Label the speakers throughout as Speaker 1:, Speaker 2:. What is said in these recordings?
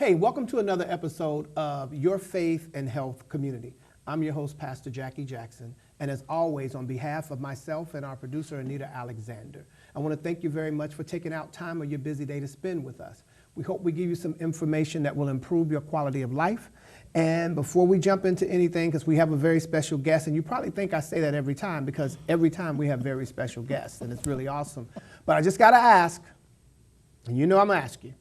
Speaker 1: Hey, welcome to another episode of Your Faith and Health Community. I'm your host, Pastor Jackie Jackson, and as always, on behalf of myself and our producer, Anita Alexander, I want to thank you very much for taking out time of your busy day to spend with us. We hope we give you some information that will improve your quality of life. And before we jump into anything, because we have a very special guest, and you probably think I say that every time, because every time we have very special guests, and it's really awesome. But I just got to ask, and you know I'm going to ask you,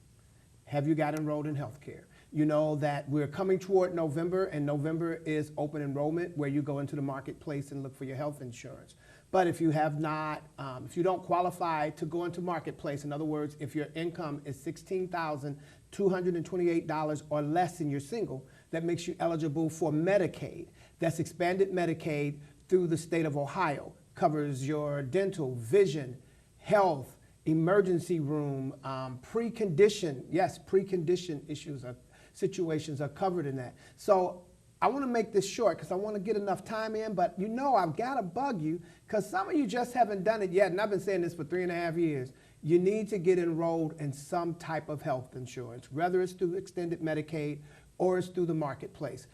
Speaker 1: have you got enrolled in healthcare? You know that we're coming toward November, and November is open enrollment, where you go into the marketplace and look for your health insurance. But if you have not, if you don't qualify to go into marketplace, in other words, if your income is $16,228 or less and you're single, that makes you eligible for Medicaid. That's expanded Medicaid through the state of Ohio. Covers your dental, vision, health, emergency room, precondition. Yes, precondition issues or situations are covered in that. So I want to make this short because I want to get enough time in, but you know I've got to bug you because some of you just haven't done it yet, and I've been saying this for 3.5 years. You need to get enrolled in some type of health insurance, whether it's through extended Medicaid or it's through the marketplace.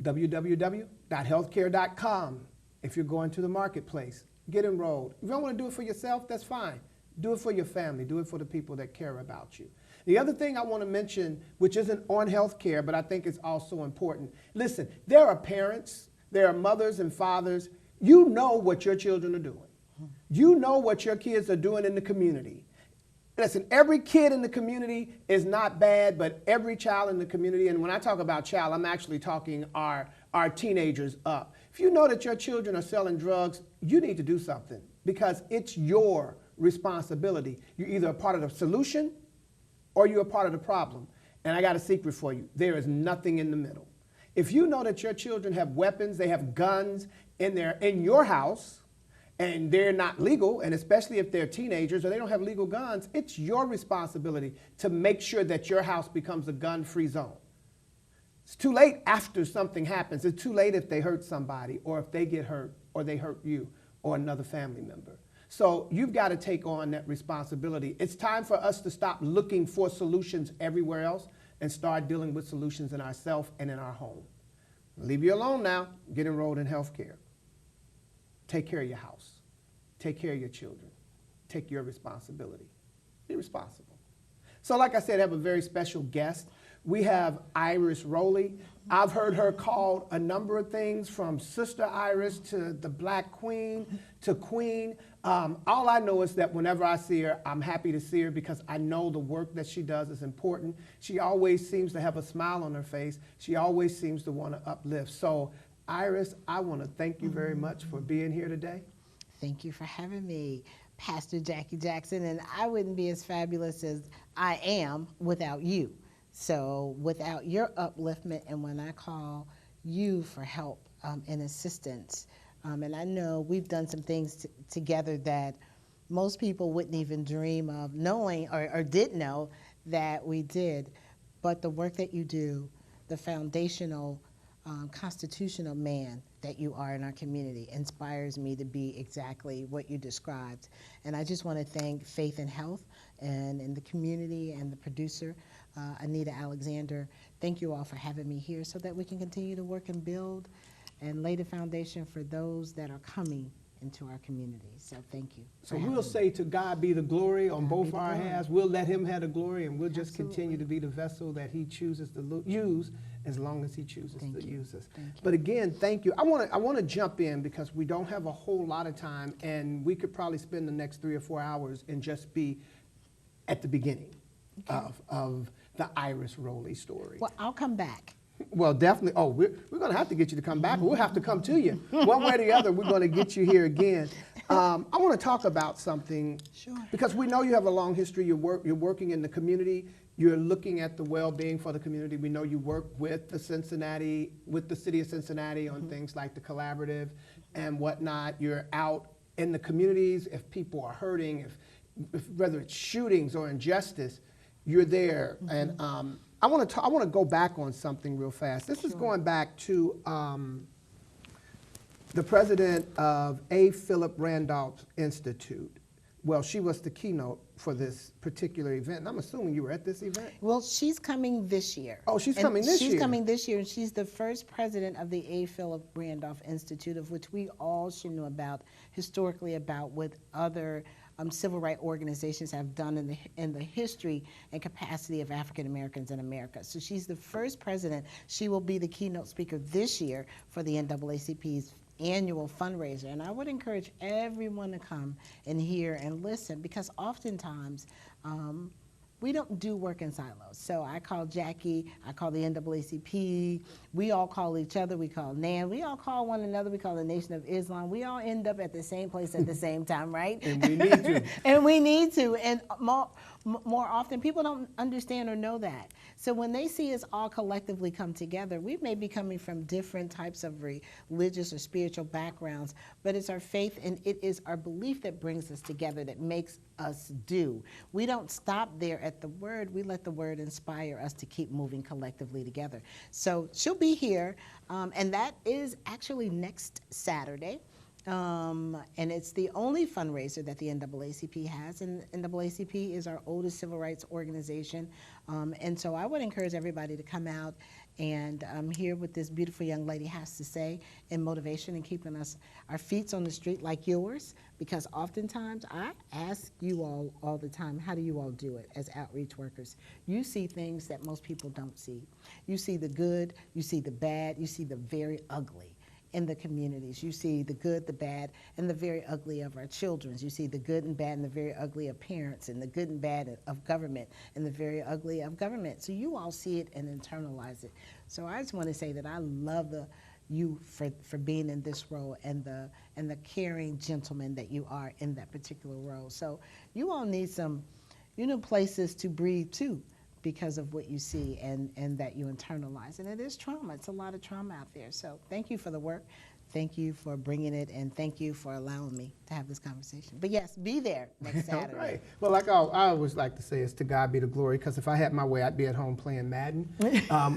Speaker 1: www.healthcare.com if you're going to the marketplace. Get enrolled. If you don't want to do it for yourself, that's fine. Do it for your family. Do it for the people that care about you. The other thing I want to mention, which isn't on healthcare, but I think is also important. Listen, there are parents, there are mothers and fathers. You know what your children are doing. You know what your kids are doing in the community. Listen, every kid in the community is not bad, but every child in the community, and when I talk about child, I'm actually talking our teenagers up. If you know that your children are selling drugs, you need to do something because it's your responsibility. You're either a part of the solution or you're a part of the problem. And I got a secret for you. There is nothing in the middle. If you know that your children have weapons, they have guns in your house, and they're not legal, and especially if they're teenagers or they don't have legal guns, it's your responsibility to make sure that your house becomes a gun-free zone. It's too late after something happens. It's too late if they hurt somebody or if they get hurt or they hurt you or another family member. So you've got to take on that responsibility. It's time for us to stop looking for solutions everywhere else and start dealing with solutions in ourselves and in our home. Leave you alone now. Get enrolled in healthcare. Take care of your house. Take care of your children. Take your responsibility. Be responsible. So like I said, I have a very special guest. We have Iris Rowley. I've heard her called a number of things, from Sister Iris to the Black Queen to Queen. All I know is that whenever I see her, I'm happy to see her because I know the work that she does is important. She always seems to have a smile on her face. She always seems to want to uplift. So Iris, I want to thank you very much for being here today.
Speaker 2: Thank you for having me, Pastor Jackie Jackson. And I wouldn't be as fabulous as I am without you. So without your upliftment, and when I call you for help and assistance, and I know we've done some things together that most people wouldn't even dream of knowing or did know that we did. But the work that you do, the foundational, constitutional man that you are in our community inspires me to be exactly what you described. And I just want to thank Faith and Health and the community and the producer, Anita Alexander. Thank you all for having me here so that we can continue to work and build and lay the foundation for those that are coming into our community. So thank you.
Speaker 1: So we'll say to God be the glory on both our halves. We'll let him have the glory, and we'll just continue to be the vessel that he chooses to use as long as he chooses to use us. But again, thank you. I want to jump in because we don't have a whole lot of time, and we could probably spend the next 3 or 4 hours and just be at the beginning of the Iris Rowley story.
Speaker 2: Well, I'll come back.
Speaker 1: Well, definitely. Oh, we're going to have to get you to come back. We'll have to come to you. One way or the other, we're going to get you here again. I want to talk about something.
Speaker 2: Sure.
Speaker 1: Because we know you have a long history. You're working in the community. You're looking at the well-being for the community. We know you work with the city of Cincinnati on things like the collaborative and whatnot. You're out in the communities. If people are hurting, if whether it's shootings or injustice, you're there. And I want to go back on something real fast. This is going back to the president of A. Philip Randolph Institute. Well, she was the keynote for this particular event. And I'm assuming you were at this event?
Speaker 2: Well, she's coming this year.
Speaker 1: Oh, she's
Speaker 2: And
Speaker 1: coming this year.
Speaker 2: She's coming this year, and she's the first president of the A. Philip Randolph Institute, of which we all should know about, historically, about what other civil rights organizations have done in the history and capacity of African Americans in America. So she's the first president. She will be the keynote speaker this year for the NAACP's annual fundraiser. And I would encourage everyone to come and hear and listen, because oftentimes we don't do work in silos. So I call Jackie, I call the NAACP, we all call each other, we call NAN, we all call one another, we call the Nation of Islam. We all end up at the same place at the same time, right?
Speaker 1: And we need to.
Speaker 2: And we need to. And more often, people don't understand or know that. So when they see us all collectively come together, we may be coming from different types of religious or spiritual backgrounds, but it's our faith and it is our belief that brings us together, that makes us do. We don't stop there at the word. We let the word inspire us to keep moving collectively together. So she'll be here, and that is actually next Saturday. And it's the only fundraiser that the NAACP has, and NAACP is our oldest civil rights organization. And so I would encourage everybody to come out and hear what this beautiful young lady has to say in motivation and keeping our feet on the street like yours, because oftentimes I ask you all the time, how do you all do it as outreach workers? You see things that most people don't see. You see the good, you see the bad, you see the very ugly in the communities. You see the good, the bad, and the very ugly of our children. You see the good and bad and the very ugly of parents, and the good and bad of government, and the very ugly of government. So you all see it and internalize it. So I just want to say that I love you for being in this role, and the caring gentleman that you are in that particular role. So you all need some, places to breathe too, because of what you see and that you internalize. And it is trauma. It's a lot of trauma out there. So thank you for the work. Thank you for bringing it, and thank you for allowing me to have this conversation. But yes, be there next Saturday.
Speaker 1: Right. Well, like I always like to say, is to God be the glory, because if I had my way, I'd be at home playing Madden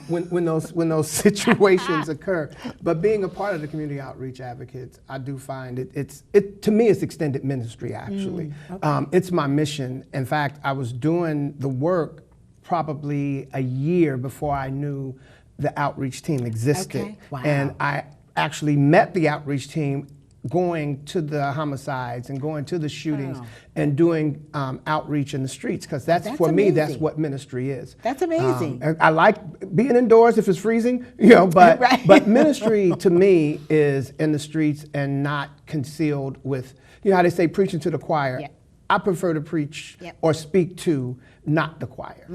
Speaker 1: when those situations occur. But being a part of the community outreach advocates, I do find it to me, it's extended ministry, actually. Okay. It's my mission. In fact, I was doing the work probably a year before I knew the outreach team existed.
Speaker 2: Okay. Wow.
Speaker 1: And I actually met the outreach team going to the homicides and going to the shootings and doing outreach in the streets, because that's for
Speaker 2: amazing.
Speaker 1: me, that's what ministry is.
Speaker 2: That's amazing.
Speaker 1: I like being indoors if it's freezing, but
Speaker 2: right.
Speaker 1: But ministry to me is in the streets and not concealed with, how they say, preaching to the choir.
Speaker 2: Yep.
Speaker 1: I prefer to preach or speak to, not the choir.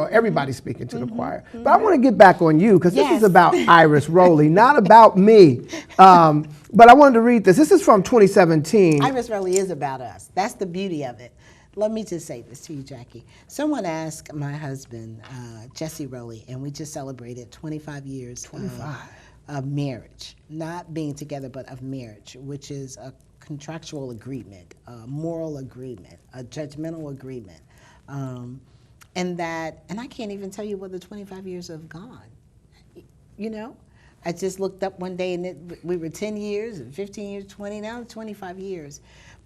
Speaker 1: Everybody's speaking to the choir. But I want to get back on you, because this is about Iris Rowley, not about me. But I wanted to read this. This is from 2017.
Speaker 2: Iris Rowley is about us. That's the beauty of it. Let me just say this to you, Jackie. Someone asked my husband, Jesse Rowley, and we just celebrated 25 years of marriage. Not being together, but of marriage, which is a contractual agreement, a moral agreement, a judgmental agreement. And I can't even tell you where the 25 years have gone. I just looked up one day and we were 10 years, 15 years, 20, now 25 years.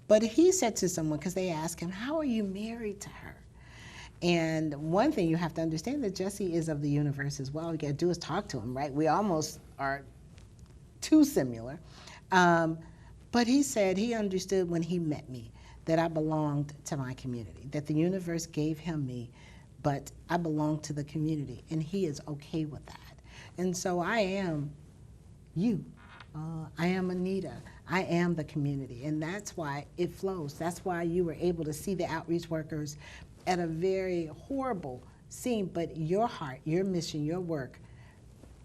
Speaker 2: But he said to someone, because they asked him, how are you married to her? And one thing you have to understand, that Jesse is of the universe as well. All you got to do is talk to him, right? We almost are too similar. But he said he understood when he met me that I belonged to my community, that the universe gave him me, but I belong to the community, and he is okay with that. And so I am you. I am Anita. I am the community, and that's why it flows. That's why you were able to see the outreach workers at a very horrible scene, but your heart, your mission, your work,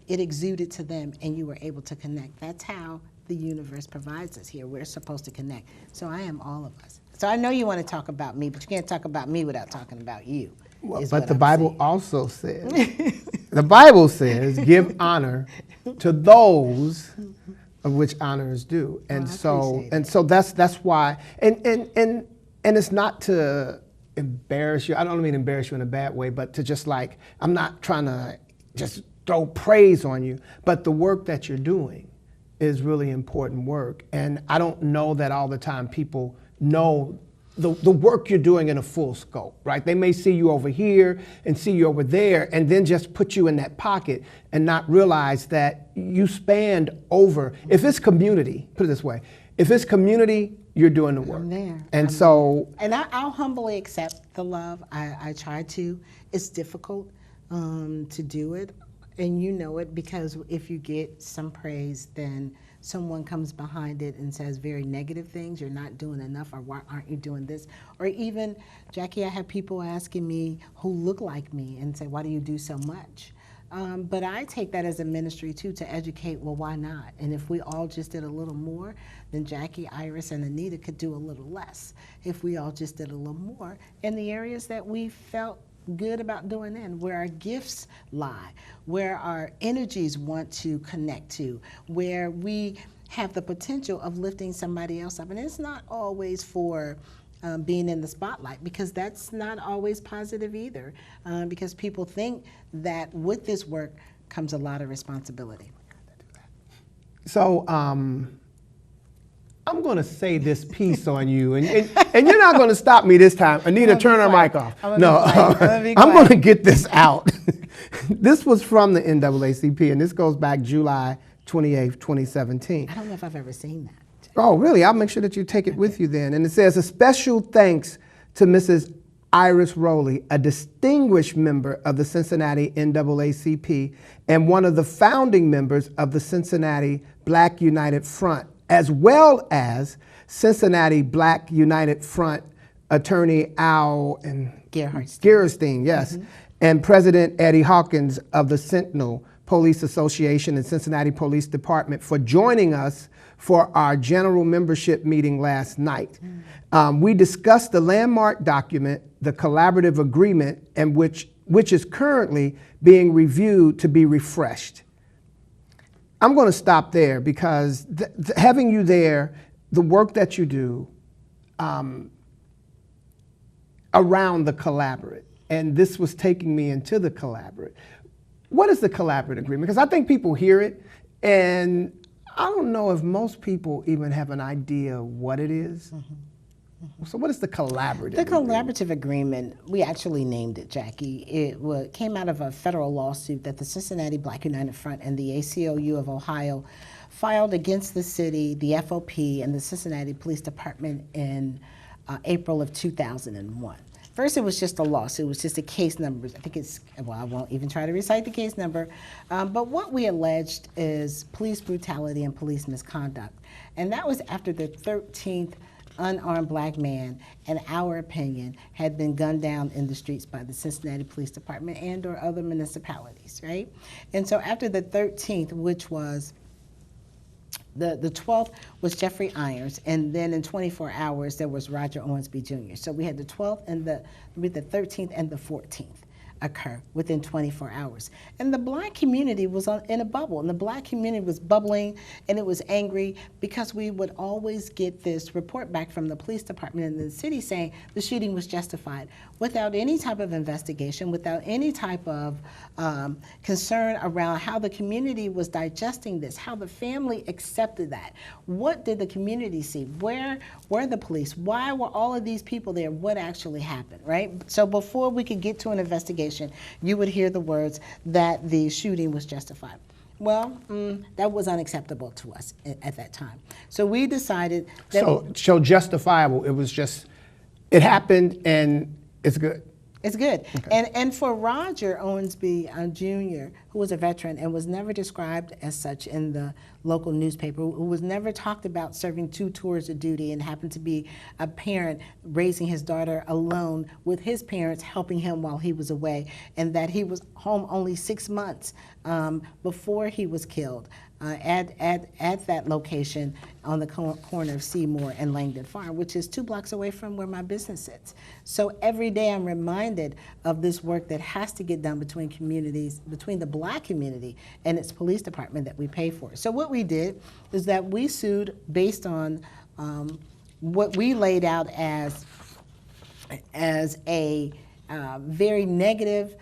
Speaker 2: it exuded to them, and you were able to connect. That's how the universe provides us here. We're supposed to connect. So I am all of us. So I know you want to talk about me, but you can't talk about me without talking about you.
Speaker 1: Well, but the Bible also says, the Bible says, give honor to those of which honor is due. And so that's why, and it's not to embarrass you. I don't mean embarrass you in a bad way, but to just I'm not trying to just throw praise on you, but the work that you're doing is really important work. And I don't know that all the time people know the work you're doing in a full scope, right? They may see you over here and see you over there and then just put you in that pocket and not realize that you spanned over. If it's community, put it this way, if it's community, you're doing the work.
Speaker 2: I'm there.
Speaker 1: And so.
Speaker 2: And I'll humbly accept the love. I try to. It's difficult to do it. And you know it, because if you get some praise, then someone comes behind it and says very negative things. You're not doing enough, or why aren't you doing this? Or even, Jackie, I have people asking me who look like me and say, why do you do so much? But I take that as a ministry too, to educate, well, why not? And if we all just did a little more, then Jackie, Iris, and Anita could do a little less. If we all just did a little more in the areas that we felt good about doing in, where our gifts lie, where our energies want to connect to, where we have the potential of lifting somebody else up. And it's not always for being in the spotlight, because that's not always positive either, because people think that with this work comes a lot of responsibility.
Speaker 1: So I'm going to say this piece on you, and you're not going to stop me this time. Anita, turn her mic off. No, I'm going to get this out. This was from the NAACP, and this goes back July 28th, 2017.
Speaker 2: I don't know if I've ever seen that.
Speaker 1: Oh, really? I'll make sure that you take it with you then. And it says, a special thanks to Mrs. Iris Rowley, a distinguished member of the Cincinnati NAACP and one of the founding members of the Cincinnati Black United Front, as well as Cincinnati Black United Front attorney Al and Gerstein, yes, and President Eddie Hawkins of the Sentinel Police Association and Cincinnati Police Department for joining us for our general membership meeting last night. We discussed the landmark document, the collaborative agreement, and which is currently being reviewed to be refreshed. I'm going to stop there because having you there, the work that you do around the collaborate, and this was taking me into the collaborate. What is the collaborative agreement? Because I think people hear it, and I don't know if most people even have an idea what it is. So what is the collaborative agreement?
Speaker 2: The collaborative agreement, we actually named it, Jackie. It came out of a federal lawsuit that the Cincinnati Black United Front and the ACLU of Ohio filed against the city, the FOP, and the Cincinnati Police Department in April of 2001. First, it was just a lawsuit. It was just a case number. I think it's, well, I won't even try to recite the case number. But what we alleged is police brutality and police misconduct. And that was after the 13th unarmed black man, in our opinion, had been gunned down in the streets by the Cincinnati Police Department and or other municipalities, right? And so after the 13th, which was the 12th was Jeffrey Irons, and then in 24 hours there was Roger Owensby Jr. So we had the 12th and the 13th and the 14th occur within 24 hours. And the black community was in a bubble, and the black community was bubbling, and it was angry because we would always get this report back from the police department in the city saying the shooting was justified without any type of investigation, without any type of concern around how the community was digesting this, how the family accepted that. What did the community see? Where were the police? Why were all of these people there? What actually happened, right? So before we could get to an investigation, you would hear the words that the shooting was justified. Well, that was unacceptable to us at that time. So we decided that—
Speaker 1: So justifiable, it was just, it happened and it's good.
Speaker 2: It's good.
Speaker 1: Okay.
Speaker 2: And for Roger Owensby Jr., who was a veteran and was never described as such in the local newspaper, who was never talked about serving 2 tours of duty and happened to be a parent raising his daughter alone with his parents helping him while he was away, and that he was home only 6 months before he was killed at that location on the corner of Seymour and Langdon Farm, which is 2 blocks away from where my business sits. So every day I'm reminded of this work that has to get done between communities, between the black community and its police department that we pay for. So what we did is that we sued based on what we laid out as a very negative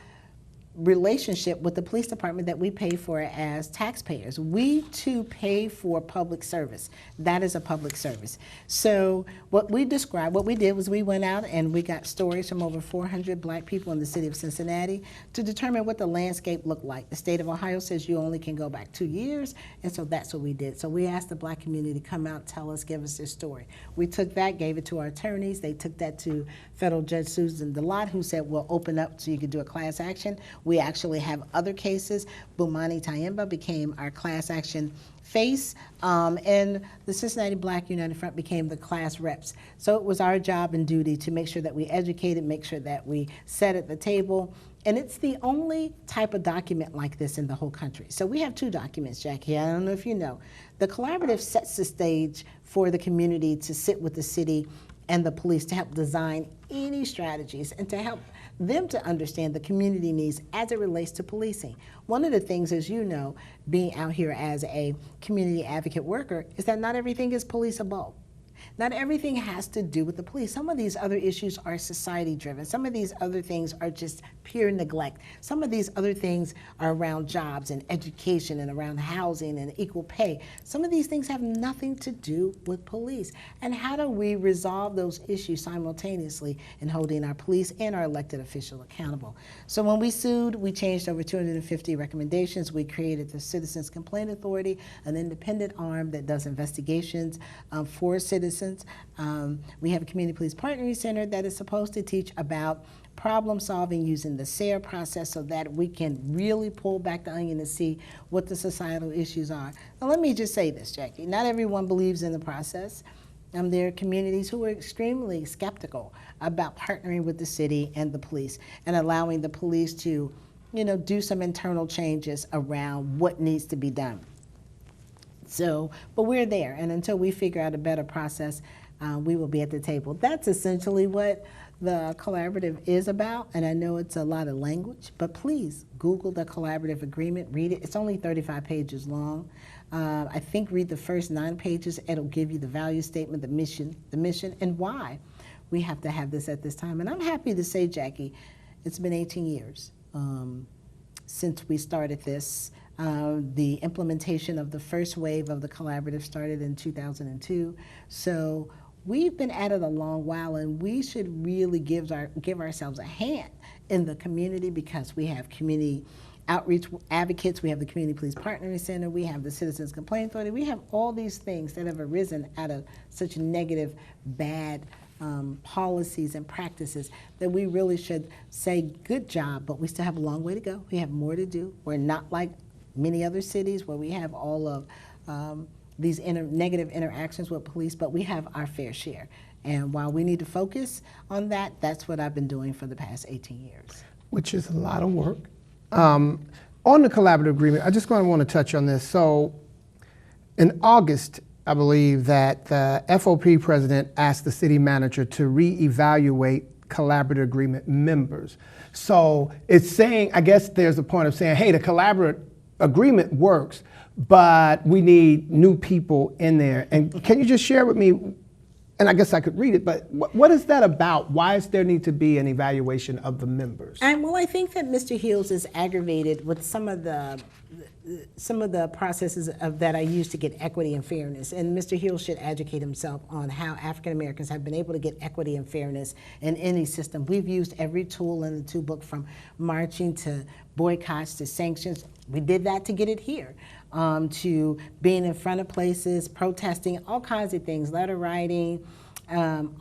Speaker 2: relationship with the police department that we pay for as taxpayers. We too pay for public service. That is a public service. So what we did was we went out and we got stories from over 400 black people in the city of Cincinnati to determine what the landscape looked like. The state of Ohio says you only can go back 2 years, and so that's what we did. So we asked the black community to come out, tell us, give us their story. We took that, gave it to our attorneys. They took that to federal judge Susan DeLotte, who said, we'll open up so you could do a class action. We actually have other cases. Bumani Tayemba became our class action face, and the Cincinnati Black United Front became the class reps. So it was our job and duty to make sure that we educated, make sure that we sat at the table. And it's the only type of document like this in the whole country. So we have 2 documents, Jackie. I don't know if you know. The collaborative sets the stage for the community to sit with the city and the police to help design any strategies and to help them to understand the community needs as it relates to policing. One of the things, as you know, being out here as a community advocate worker, is that not everything is policeable. Not everything has to do with the police. Some of these other issues are society driven. Some of these other things are just pure neglect. Some of these other things are around jobs and education and around housing and equal pay. Some of these things have nothing to do with police. And how do we resolve those issues simultaneously in holding our police and our elected officials accountable? So when we sued, we changed over 250 recommendations. We created the Citizens Complaint Authority, an independent arm that does investigations for citizens. We have a Community Police Partnering Center that is supposed to teach about problem solving using the SARE process so that we can really pull back the onion and see what the societal issues are. Now let me just say this, Jackie, not everyone believes in the process. There are communities who are extremely skeptical about partnering with the city and the police and allowing the police to, do some internal changes around what needs to be done. So, but we're there, and until we figure out a better process, we will be at the table. That's essentially what the collaborative is about, and I know it's a lot of language, but please Google the collaborative agreement, read it. It's only 35 pages long. I think read the first 9 pages. It'll give you the value statement, the mission, and why we have to have this at this time. And I'm happy to say, Jackie, it's been 18 years since we started this. The implementation of the first wave of the collaborative started in 2002. So we've been at it a long while, and we should really give ourselves a hand in the community because we have community outreach advocates, we have the Community Police Partnering Center, we have the Citizens Complaint Authority, we have all these things that have arisen out of such negative, bad policies and practices that we really should say good job, but we still have a long way to go. We have more to do. We're not like many other cities where we have all of these negative interactions with police, but we have our fair share. And while we need to focus on that, that's what I've been doing for the past 18 years.
Speaker 1: Which is a lot of work. On the collaborative agreement, I just want to touch on this. So in August, I believe that the FOP president asked the city manager to reevaluate collaborative agreement members. So it's saying, I guess there's a point of saying, hey, the collaborative agreement works, but we need new people in there. And can you just share with me, and I guess I could read it, but what is that about? Why does there need to be an evaluation of the members?
Speaker 2: Well, I think that Mr. Hills is aggravated with some of the processes that I use to get equity and fairness. And Mr. Hills should educate himself on how African Americans have been able to get equity and fairness in any system. We've used every tool in the toolbook, from marching to boycotts to sanctions. We did that to get it here. To being in front of places, protesting, all kinds of things, letter writing,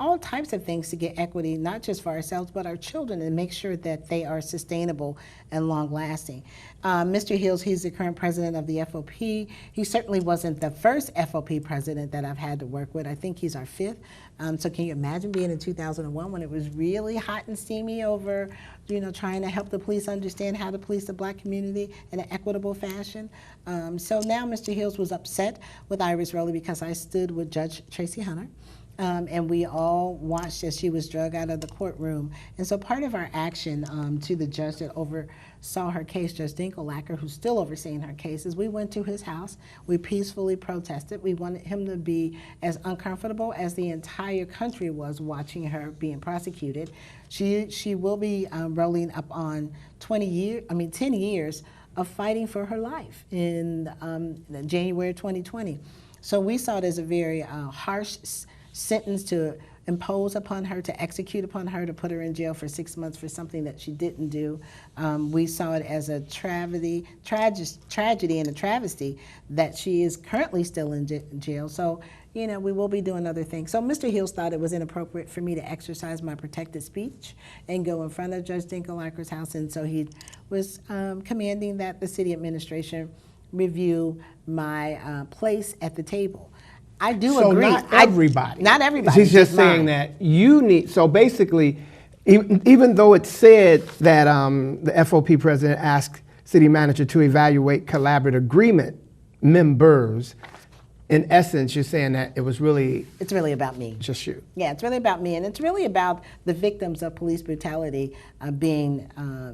Speaker 2: all types of things to get equity, not just for ourselves, but our children, and make sure that they are sustainable and long-lasting. Mr. Hills, he's the current president of the FOP. He certainly wasn't the first FOP president that I've had to work with. I think he's our 5th. So can you imagine being in 2001 when it was really hot and steamy over, trying to help the police understand how to police the black community in an equitable fashion? So now Mr. Hills was upset with Iris Rowley because I stood with Judge Tracy Hunter And we all watched as she was dragged out of the courtroom. And so part of our action to the judge that oversaw her case, Judge Dinkelacker, who's still overseeing her case, is we went to his house. We peacefully protested. We wanted him to be as uncomfortable as the entire country was watching her being prosecuted. She will be rolling up on 10 years of fighting for her life in January 2020. So we saw it as a very harsh sentence to impose upon her, to execute upon her, to put her in jail for 6 months for something that she didn't do. We saw it as a tragedy and a travesty that she is currently still in jail. So, we will be doing other things. So Mr. Hills thought it was inappropriate for me to exercise my protected speech and go in front of Judge Dinkelacker's house, and so he was commanding that the city administration review my place at the table. I do agree.
Speaker 1: So not everybody.
Speaker 2: Not everybody.
Speaker 1: He's just saying that you need, so basically, even though it said that the FOP president asked city manager to evaluate collaborative agreement members, in essence, you're saying that it's really
Speaker 2: about me.
Speaker 1: Just you.
Speaker 2: Yeah, it's really about me, and it's really about the victims of police brutality being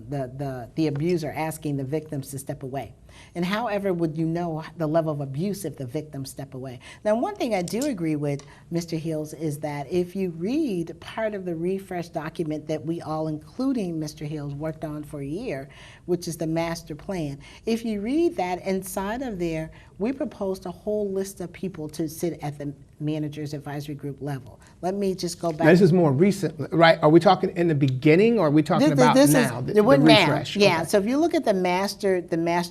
Speaker 2: the abuser asking the victims to step away. And however would you know the level of abuse if the victims step away? Now, one thing I do agree with Mr. Hills is that if you read part of the refresh document that we all, including Mr. Hills, worked on for a year, which is the master plan, if you read that, inside of there, we proposed a whole list of people to sit at the managers advisory group level. Let me just go back.
Speaker 1: Now, this is more recent, right? Are we talking in the beginning, or are we talking about now?
Speaker 2: The refresh.
Speaker 1: Now.
Speaker 2: Yeah.
Speaker 1: Okay.
Speaker 2: So if you look at the master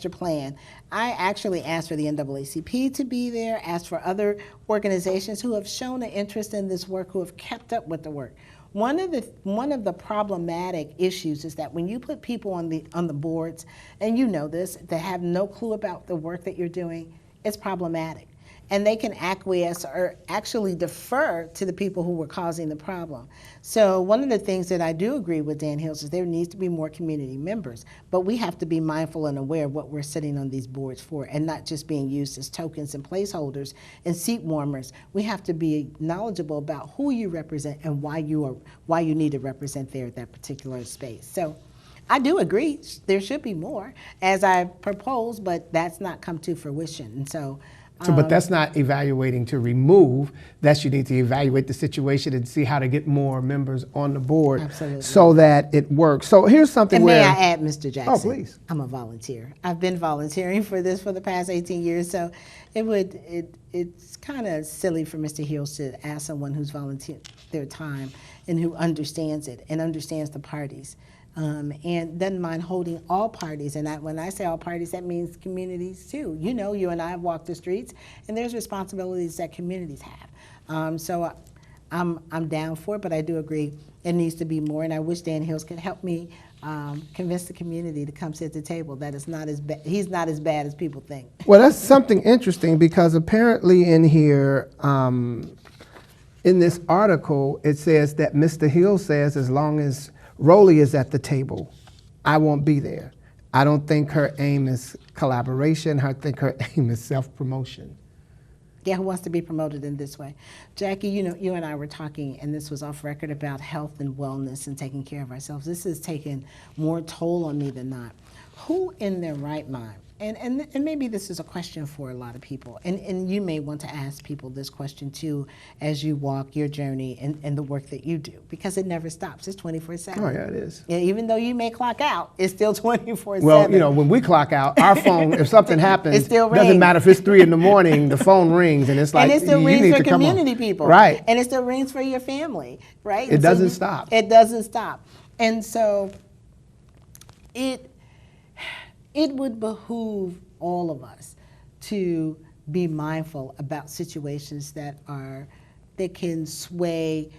Speaker 2: plan, I actually asked for the NAACP to be there, asked for other organizations who have shown an interest in this work, who have kept up with the work. One of the problematic issues is that when you put people on the boards, and you know this, that have no clue about the work that you're doing, it's problematic. And they can acquiesce or actually defer to the people who were causing the problem. So one of the things that I do agree with Dan Hills is there needs to be more community members, but we have to be mindful and aware of what we're sitting on these boards for, and not just being used as tokens and placeholders and seat warmers. We have to be knowledgeable about who you represent and why you need to represent there at that particular space. So I do agree there should be more, as I proposed, but that's not come to fruition. And so
Speaker 1: but that's not evaluating to remove. That's you need to evaluate the situation and see how to get more members on the board.
Speaker 2: Absolutely.
Speaker 1: So that it works. So here's something
Speaker 2: and
Speaker 1: where...
Speaker 2: may I add, Mr. Jackson?
Speaker 1: Oh, please.
Speaker 2: I'm a volunteer. I've been volunteering for this for the past 18 years, so it's kind of silly for Mr. Hills to ask someone who's volunteered their time and who understands it and understands the parties. And doesn't mind holding all parties. And when I say all parties, that means communities too. You and I have walked the streets, and there's responsibilities that communities have. So I'm down for it, but I do agree it needs to be more. And I wish Dan Hills could help me convince the community to come sit at the table. That is not as bad. He's not as bad as people think.
Speaker 1: Well, that's something interesting, because apparently in here, in this article, it says that Mr. Hill says as long as Rowley is at the table, I won't be there. I don't think her aim is collaboration. I think her aim is self-promotion.
Speaker 2: Yeah, who wants to be promoted in this way? Jackie, you and I were talking, and this was off record, about health and wellness and taking care of ourselves. This has taken more toll on me than not. Who in their right mind, and maybe this is a question for a lot of people, and you may want to ask people this question too as you walk your journey and the work that you do, because it never stops. It's 24/7.
Speaker 1: Oh, yeah, it is.
Speaker 2: Yeah, even though you may clock out, it's still 24/7.
Speaker 1: Well, when we clock out, our phone, if something happens,
Speaker 2: it still
Speaker 1: doesn't
Speaker 2: rings.
Speaker 1: matter if it's 3 in the morning, the phone rings, and it's like,
Speaker 2: and it still
Speaker 1: you
Speaker 2: rings
Speaker 1: need
Speaker 2: for
Speaker 1: to come on.
Speaker 2: community people.
Speaker 1: Right.
Speaker 2: And it still rings for your family, right?
Speaker 1: It doesn't stop.
Speaker 2: It doesn't stop. And so it would behoove all of us to be mindful about situations that can sway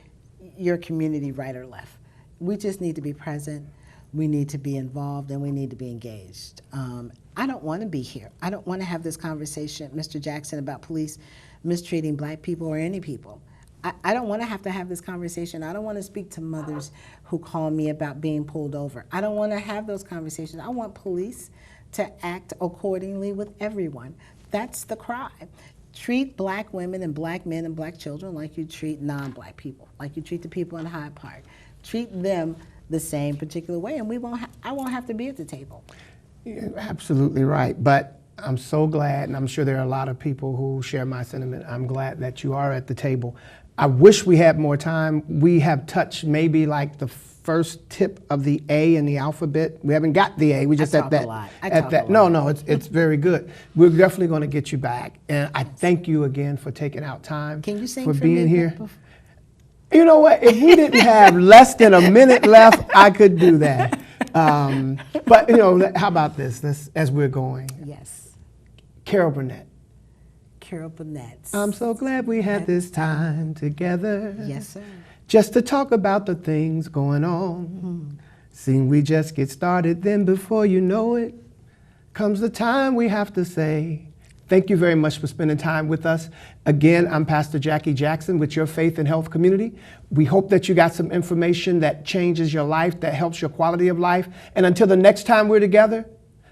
Speaker 2: your community right or left. We just need to be present, we need to be involved, and we need to be engaged. I don't want to be here. I don't want to have this conversation, Mr. Jackson, about police mistreating black people or any people. I don't want to have this conversation. I don't want to speak to mothers who call me about being pulled over. I don't want to have those conversations. I want police to act accordingly with everyone. That's the cry. treat black women and black men and black children like you treat non-black people, like you treat the people in Hyde Park. Treat them the same particular way, and I won't have to be at the table.
Speaker 1: You're absolutely right. But I'm so glad, and I'm sure there are a lot of people who share my sentiment. I'm glad that you are at the table. I wish we had more time. We have touched maybe like the first tip of the A in the alphabet. We haven't got the A. We just at that. No, it's very good. We're definitely going to get you back, and I thank you again for taking out time.
Speaker 2: Can you sing
Speaker 1: for
Speaker 2: for
Speaker 1: being
Speaker 2: me
Speaker 1: here? You know what? If we didn't have less than a minute left, I could do that. But you know, how about this? As we're going.
Speaker 2: Yes.
Speaker 1: Carol Burnett.
Speaker 2: Carol Burnett.
Speaker 1: I'm so glad we had this time together.
Speaker 2: Yes, sir.
Speaker 1: Just to talk about the things going on. Seem we just get started, then before you know it, comes the time we have to say, thank you very much for spending time with us. Again, I'm Pastor Jackie Jackson with your Faith and Health community. We hope that you got some information that changes your life, that helps your quality of life. And until the next time we're together,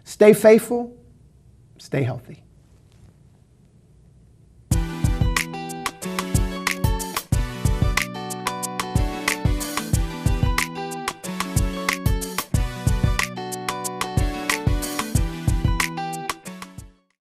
Speaker 1: stay faithful, stay healthy.